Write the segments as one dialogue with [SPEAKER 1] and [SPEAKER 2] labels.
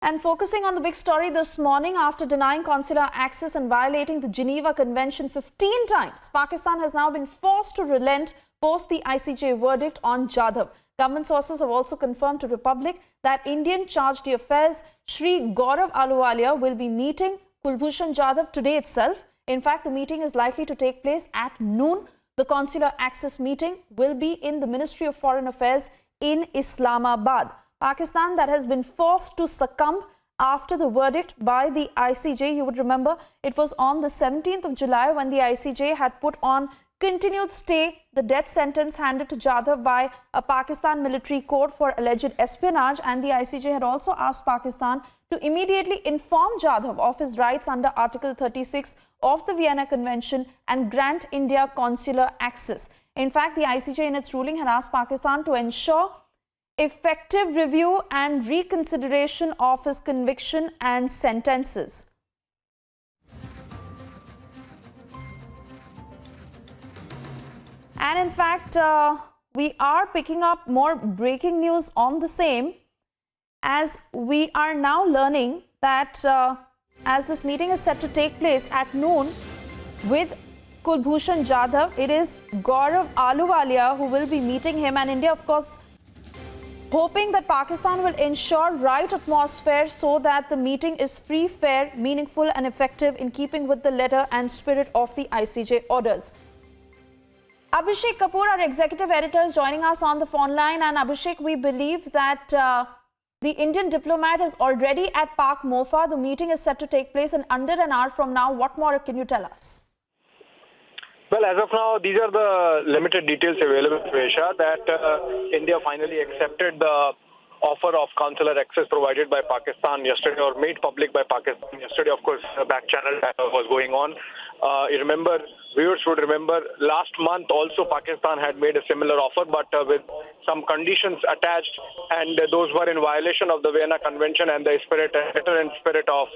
[SPEAKER 1] And focusing on the big story this morning, after denying consular access and violating the Geneva Convention 15 times, Pakistan has now been forced to relent post the ICJ verdict on Jadhav. Government sources have also confirmed to Republic that Indian Charge d'Affaires Shri Gaurav Ahluwalia will be meeting Kulbhushan Jadhav today itself. In fact, the meeting is likely to take place at noon. The consular access meeting will be in the Ministry of Foreign Affairs in Islamabad. Pakistan, that has been forced to succumb after the verdict by the ICJ. You would remember it was on the 17th of July when the ICJ had put on continued stay the death sentence handed to Jadhav by a Pakistan military court for alleged espionage, and the ICJ had also asked Pakistan to immediately inform Jadhav of his rights under Article 36 of the Vienna Convention and grant India consular access. In fact, the ICJ in its ruling had asked Pakistan to ensure effective review and reconsideration of his conviction and sentences. And in fact, we are picking up more breaking news on the same, as we are now learning that as this meeting is set to take place at noon with Kulbhushan Jadhav, it is Gaurav Ahluwalia who will be meeting him, and India, of course, hoping that Pakistan will ensure right atmosphere so that the meeting is free, fair, meaningful and effective in keeping with the letter and spirit of the ICJ orders. Abhishek Kapoor, our executive editor, is joining us on the phone line. And Abhishek, we believe that the Indian diplomat is already at Park Mofa. The meeting is set to take place in under an hour from now. What more can you tell us?
[SPEAKER 2] Well, as of now, these are the limited details available, Shwesha, that India finally accepted the offer of consular access provided by Pakistan yesterday, or made public by Pakistan yesterday. Of course, the back channel was going on. Viewers would remember last month also Pakistan had made a similar offer, but with some conditions attached, and those were in violation of the Vienna Convention and the spirit of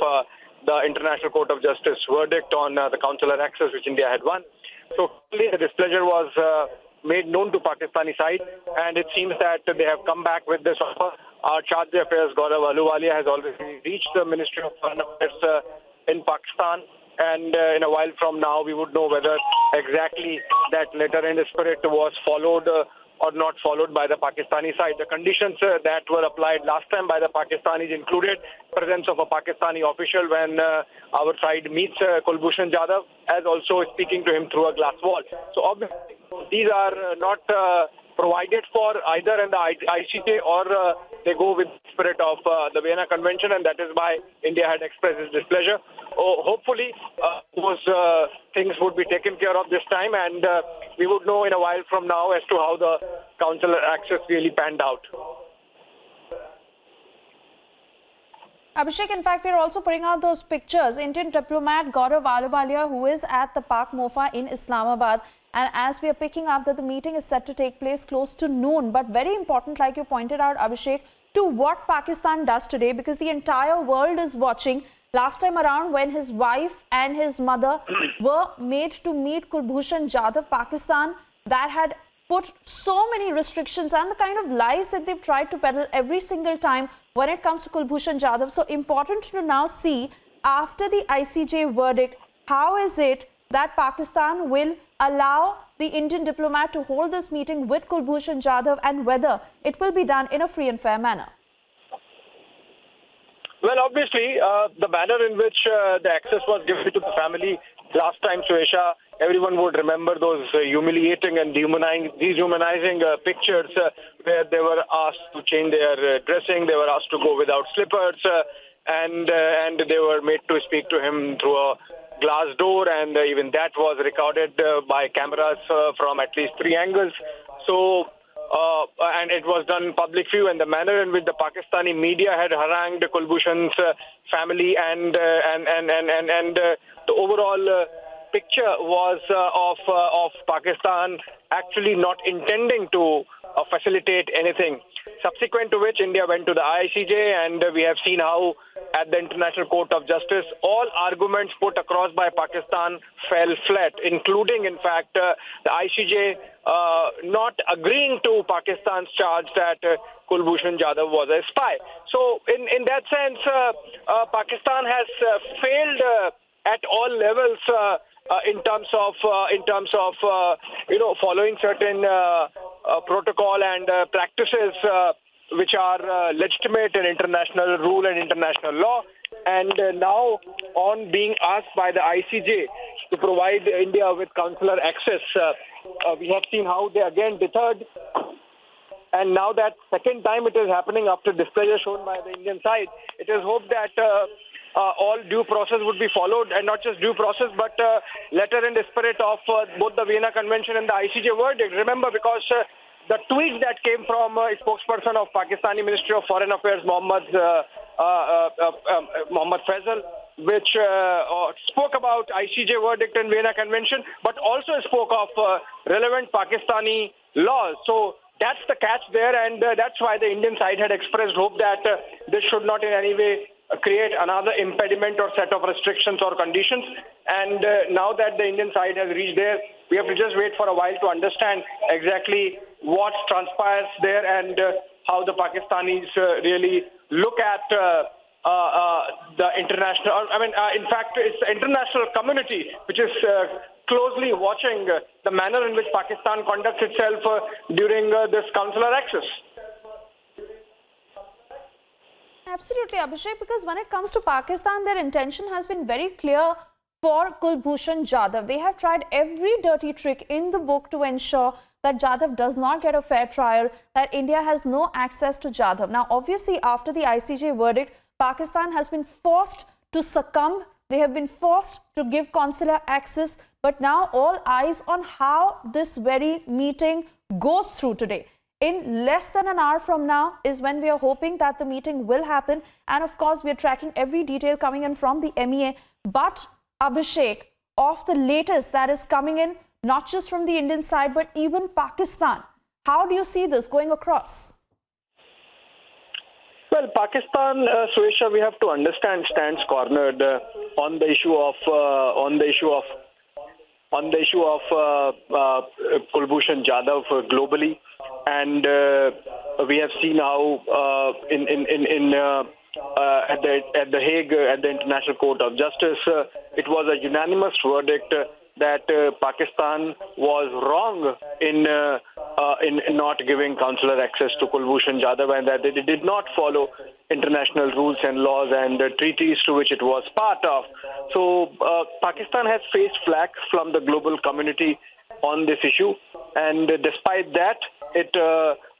[SPEAKER 2] the International Court of Justice verdict on the consular access which India had won. So clearly the displeasure was made known to Pakistani side, and it seems that they have come back with this offer. Our Charge d'Affaires Gaurav Ahluwalia has already reached the Ministry of Foreign Affairs in Pakistan, and in a while from now we would know whether exactly that letter and spirit was followed or not followed by the Pakistani side. The conditions that were applied last time by the Pakistanis included presence of a Pakistani official when our side meets Kulbhushan Jadhav, as also speaking to him through a glass wall. So obviously these are not provided for either in the ICJ, or they go with the spirit of the Vienna Convention, and that is why India had expressed its displeasure. Hopefully those things would be taken care of this time, and we would know in a while from now as to how the consular access really panned out.
[SPEAKER 1] Abhishek, in fact, we are also putting out those pictures. Indian diplomat Gaurav Ahluwalia, who is at the Park Mofa in Islamabad, and as we are picking up that the meeting is set to take place close to noon, but very important, like you pointed out, Abhishek, to what Pakistan does today, because the entire world is watching. Last time around, when his wife and his mother were made to meet Kulbhushan Jadhav, Pakistan, that had put so many restrictions and the kind of lies that they've tried to peddle every single time when it comes to Kulbhushan Jadhav. So important to now see, after the ICJ verdict, how is it that Pakistan will allow the Indian diplomat to hold this meeting with Kulbhushan Jadhav, and whether it will be done in a free and fair manner?
[SPEAKER 2] Well, obviously, the manner in which the access was given to the family last time, Shwesha, everyone would remember those humiliating and dehumanizing pictures where they were asked to change their dressing, they were asked to go without slippers, and they were made to speak to him through a glass door, and even that was recorded by cameras from at least 3 angles. So, and it was done in public view, and the manner in which the Pakistani media had harangued Kulbhushan's family, and the overall picture was of Pakistan actually not intending to facilitate anything. subsequent to which India went to the ICJ, and we have seen how at the International Court of Justice, all arguments put across by Pakistan fell flat, including, in fact, the ICJ not agreeing to Pakistan's charge that Kulbhushan Jadhav was a spy. So, in that sense, Pakistan has failed at all levels in terms of following certain protocol and practices which are legitimate in international rule and international law. And now, on being asked by the ICJ to provide India with consular access, we have seen how they again deterred. And now that second time it is happening after displeasure shown by the Indian side, it is hoped that all due process would be followed, and not just due process, but letter and spirit of both the Vienna Convention and the ICJ verdict. Remember, because the tweet that came from a spokesperson of Pakistani Ministry of Foreign Affairs, Mohammad Faisal, which spoke about ICJ verdict and Vienna Convention, but also spoke of relevant Pakistani laws. So that's the catch there, and that's why the Indian side had expressed hope that this should not in any way create another impediment or set of restrictions or conditions. And now that the Indian side has reached there, we have to just wait for a while to understand exactly what transpires there and how the Pakistanis really look at the international, in fact, it's the international community which is closely watching the manner in which Pakistan conducts itself during this consular access.
[SPEAKER 1] Absolutely, Abhishek, because when it comes to Pakistan, their intention has been very clear for Kulbhushan Jadhav. They have tried every dirty trick in the book to ensure that Jadhav does not get a fair trial, that India has no access to Jadhav. Now, obviously, after the ICJ verdict, Pakistan has been forced to succumb. They have been forced to give consular access. But now all eyes on how this very meeting goes through today. In less than an hour from now is when we are hoping that the meeting will happen. And of course, we are tracking every detail coming in from the MEA. But Abhishek, of the latest that is coming in, not just from the Indian side, but even Pakistan. How do you see this going across?
[SPEAKER 2] Well, Pakistan, Suesha, we have to understand, stands cornered on the issue of Kulbhushan Jadhav globally, and we have seen how at the Hague, at the International Court of Justice, it was a unanimous verdict that Pakistan was wrong in not giving consular access to Kulbhushan Jadhav, and that they did not follow international rules and laws and treaties to which it was part of. So Pakistan has faced flack from the global community on this issue, and despite that, it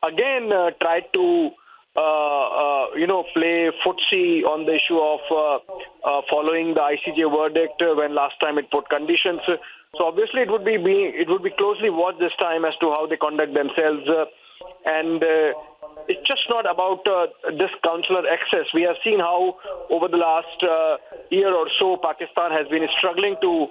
[SPEAKER 2] again tried to play footsie on the issue of following the ICJ verdict when last time it put conditions. So obviously it would be closely watched this time as to how they conduct themselves, and it's just not about this consular access. We have seen how over the last year or so Pakistan has been struggling to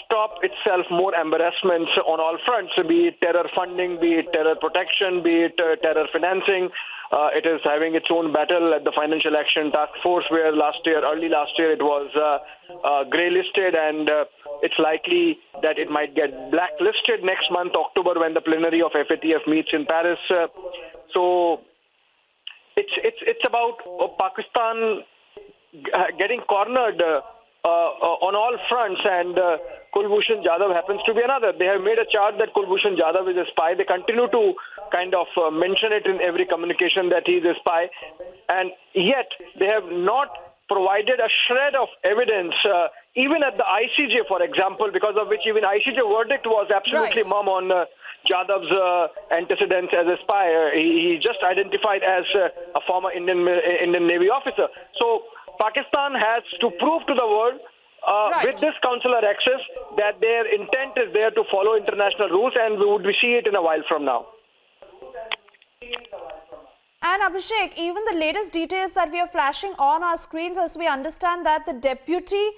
[SPEAKER 2] stop itself more embarrassments on all fronts, be it terror funding, be it terror protection, be it terror financing. It is having its own battle at the Financial Action Task Force, where early last year, it was grey-listed, and it's likely that it might get blacklisted next month, October, when the plenary of FATF meets in Paris. So it's about Pakistan getting cornered on all fronts, and Kulbhushan Jadhav happens to be another. They have made a charge that Kulbhushan Jadhav is a spy. They continue to kind of mention it in every communication that he is a spy, and yet they have not provided a shred of evidence, even at the ICJ, for example, because of which even ICJ verdict was absolutely mum on Jadhav's antecedents as a spy. He just identified as a former Indian Navy officer. So Pakistan has to prove to the world with this consular access that their intent is there to follow international rules, and we would see it in a while from now.
[SPEAKER 1] And Abhishek, even the latest details that we are flashing on our screens, as we understand that the deputy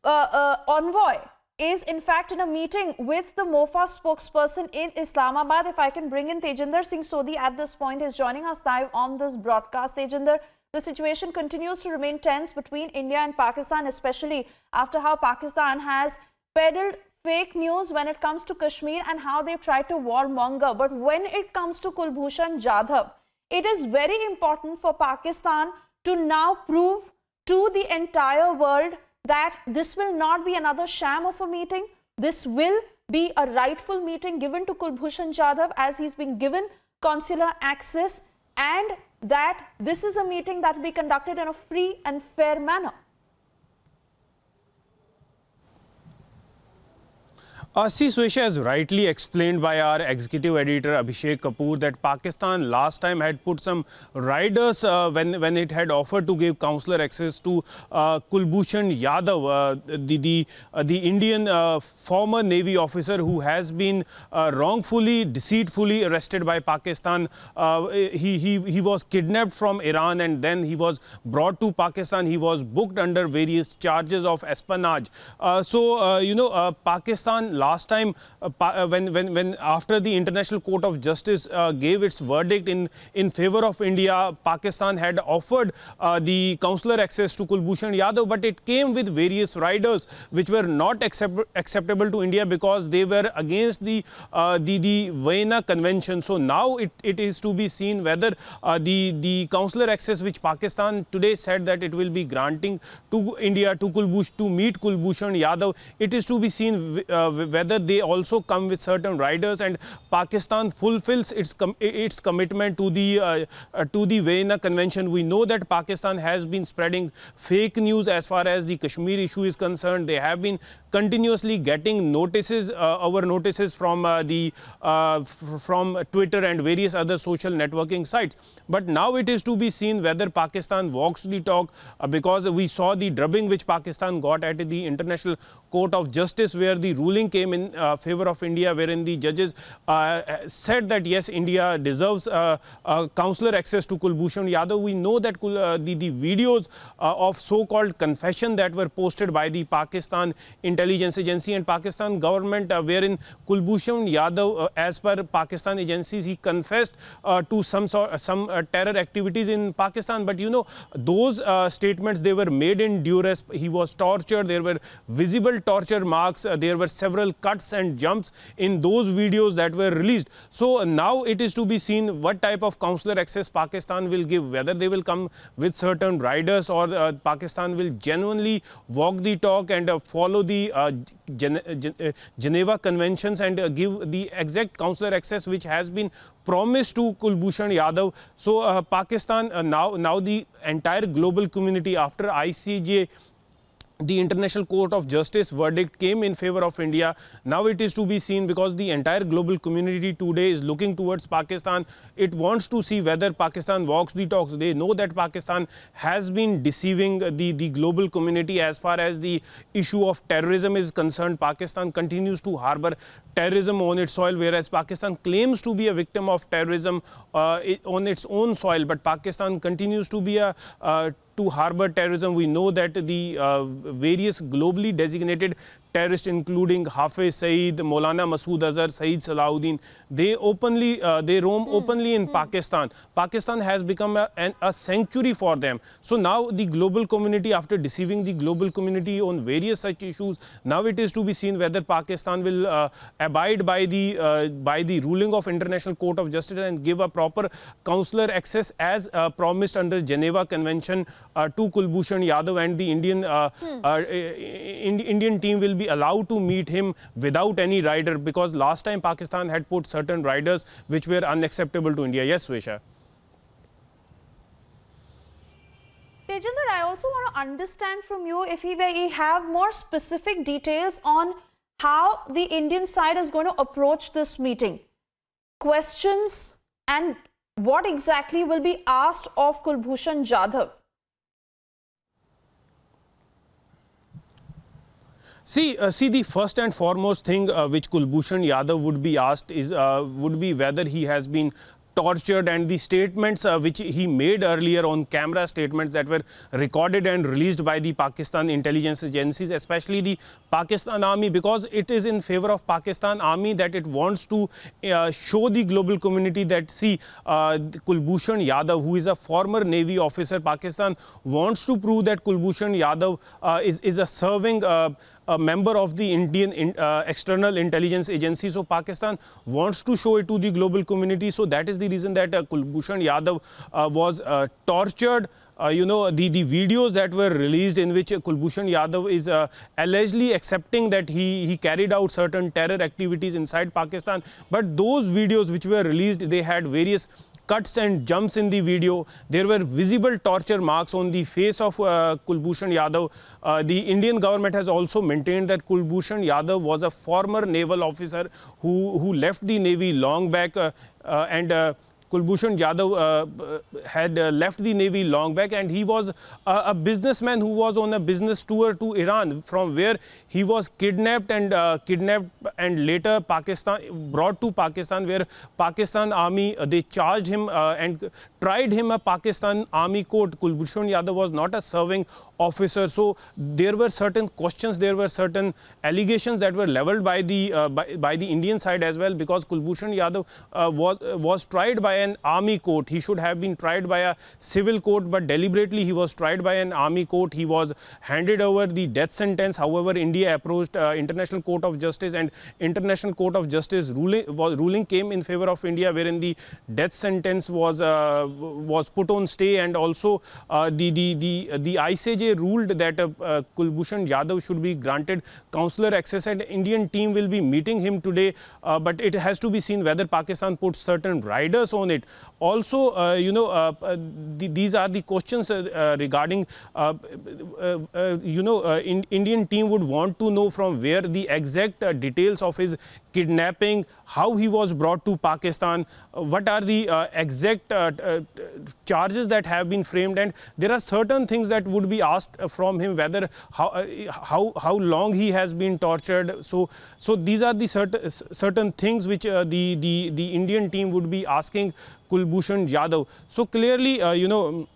[SPEAKER 1] envoy is in fact in a meeting with the MOFA spokesperson in Islamabad. If I can bring in Tejinder Singh Sodhi at this point, is joining us live on this broadcast. Tejinder, the situation continues to remain tense between India and Pakistan, especially after how Pakistan has peddled fake news when it comes to Kashmir and how they've tried to warmonger. But when it comes to Kulbhushan Jadhav, it is very important for Pakistan to now prove to the entire world that this will not be another sham of a meeting. This will be a rightful meeting given to Kulbhushan Jadhav as he's been given consular access, and that this is a meeting that will be conducted in a free and fair manner.
[SPEAKER 3] See, Swesha, as rightly explained by our executive editor Abhishek Kapoor, that Pakistan last time had put some riders when it had offered to give consular access to Kulbhushan Jadhav, the Indian former Navy officer who has been wrongfully, deceitfully arrested by Pakistan. He was kidnapped from Iran and then he was brought to Pakistan. He was booked under various charges of espionage. Pakistan last time when after the International Court of Justice gave its verdict in favor of India, Pakistan had offered the consular access to Kulbhushan Jadhav, but it came with various riders which were not acceptable to India because they were against the Vienna Convention. So now it is to be seen whether the consular access which Pakistan today said that it will be granting to India to meet Kulbhushan Jadhav, it is to be seen whether they also come with certain riders and Pakistan fulfills its commitment to the Vienna Convention. We know that Pakistan has been spreading fake news as far as the Kashmir issue is concerned. They have been continuously getting notices, our notices from from Twitter and various other social networking sites. But now it is to be seen whether Pakistan walks the talk, because we saw the drubbing which Pakistan got at the International Court of Justice, where the ruling came in favor of India, wherein the judges said that yes, India deserves consular access to Kulbhushan Jadhav. We know that the videos of so-called confession that were posted by the Pakistan intelligence agency and Pakistan government, wherein Kulbhushan Jadhav, as per Pakistan agencies, he confessed to some terror activities in Pakistan. But you know, those statements, they were made in duress. He was tortured. There were visible torture marks. There were several cuts and jumps in those videos that were released. So now it is to be seen what type of consular access Pakistan will give, whether they will come with certain riders or Pakistan will genuinely walk the talk and follow the Geneva Conventions and give the exact consular access which has been promised to Kulbhushan Jadhav. So Pakistan, now the entire global community, after ICJ, the International Court of Justice verdict came in favor of India. Now it is to be seen, because the entire global community today is looking towards Pakistan. It wants to see whether Pakistan walks the talks. They know that Pakistan has been deceiving the global community as far as the issue of terrorism is concerned. Pakistan continues to harbor terrorism on its soil, whereas Pakistan claims to be a victim of terrorism on its own soil. But Pakistan continues to be to harbor terrorism. We know that the various globally designated terrorists, including Hafiz Saeed, Maulana Masood Azhar, Saeed Salahuddin, they roam openly in Pakistan. Pakistan has become a sanctuary for them. So now the global community, after deceiving the global community on various such issues, now it is to be seen whether Pakistan will abide by the ruling of International Court of Justice and give a proper consular access as promised under Geneva Convention to Kulbhushan Jadhav, and the Indian team will be allowed to meet him without any rider, because last time Pakistan had put certain riders which were unacceptable to India. Yes, Swesha.
[SPEAKER 1] Tejinder, I also want to understand from you if we have more specific details on how the Indian side is going to approach this meeting. Questions and what exactly will be asked of Kulbhushan Jadhav?
[SPEAKER 3] See, the first and foremost thing which Kulbhushan Jadhav would be asked is would be whether he has been tortured, and the statements which he made earlier on camera, statements that were recorded and released by the Pakistan intelligence agencies, especially the Pakistan army, because it is in favor of Pakistan army that it wants to show the global community that, see, Kulbhushan Yadav, who is a former Navy officer, Pakistan wants to prove that Kulbhushan Yadav is a serving a member of the Indian external intelligence agency. So Pakistan wants to show it to the global community. So that is the reason that Kulbhushan Yadav was tortured. You know, the videos that were released in which Kulbhushan Yadav is allegedly accepting that he carried out certain terror activities inside Pakistan. But those videos which were released, they had various cuts and jumps in the video. There were visible torture marks on the face of Kulbhushan Yadav. The Indian government has also maintained that Kulbhushan Yadav was a former naval officer who left the Navy long back, Kulbhushan Yadav had left the Navy long back, and he was a businessman who was on a business tour to Iran, from where he was kidnapped and later brought to Pakistan, where Pakistan army they charged him and tried him a Pakistan army court. Kulbhushan Yadav was not a serving officer, so there were certain questions, there were certain allegations that were leveled by the Indian side as well, because Kulbhushan Yadav was tried by an army court. He should have been tried by a civil court, but deliberately he was tried by an army court. He was handed over the death sentence. However, India approached International Court of Justice, and International Court of Justice ruling came in favor of India, wherein the death sentence was put on stay, and also the ICJ ruled that Kulbhushan Yadav should be granted consular access, and Indian team will be meeting him today, but it has to be seen whether Pakistan puts certain riders on it. Also, you know, these are the questions regarding, you know, Indian team would want to know from where the exact details of his kidnapping, how he was brought to Pakistan, what are the exact charges that have been framed, and there are certain things that would be asked from him, whether how long he has been tortured. So these are the certain things which the Indian team would be asking Kulbhushan Yadav. So clearly, you know,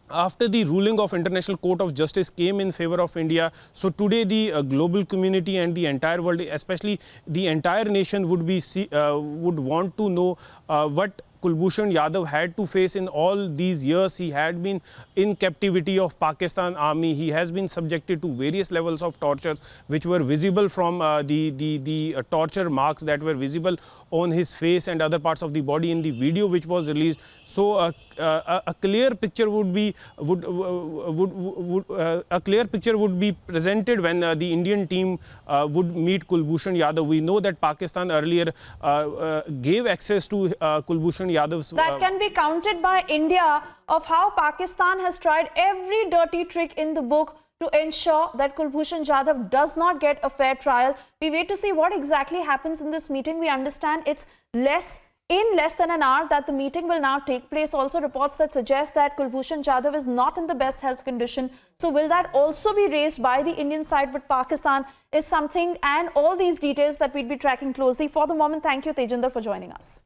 [SPEAKER 3] after the ruling of International Court of Justice came in favor of India, so today the global community and the entire world, especially the entire nation, would want to know what Kulbhushan Yadav had to face in all these years. He had been in captivity of Pakistan army. He has been subjected to various levels of torture, which were visible from the torture marks that were visible on his face and other parts of the body in the video which was released. So a clear picture would be presented when the Indian team would meet Kulbhushan Yadav. We know that Pakistan earlier gave access to Kulbhushan Yadav's.
[SPEAKER 1] That can be counted by India, of how Pakistan has tried every dirty trick in the book to ensure that Kulbhushan Jadhav does not get a fair trial. We wait to see what exactly happens in this meeting. We understand it's less than an hour that the meeting will now take place. Also reports that suggest that Kulbhushan Jadhav is not in the best health condition. So will that also be raised by the Indian side? But Pakistan is something, and all these details that we'd be tracking closely. For the moment, thank you, Tejinder, for joining us.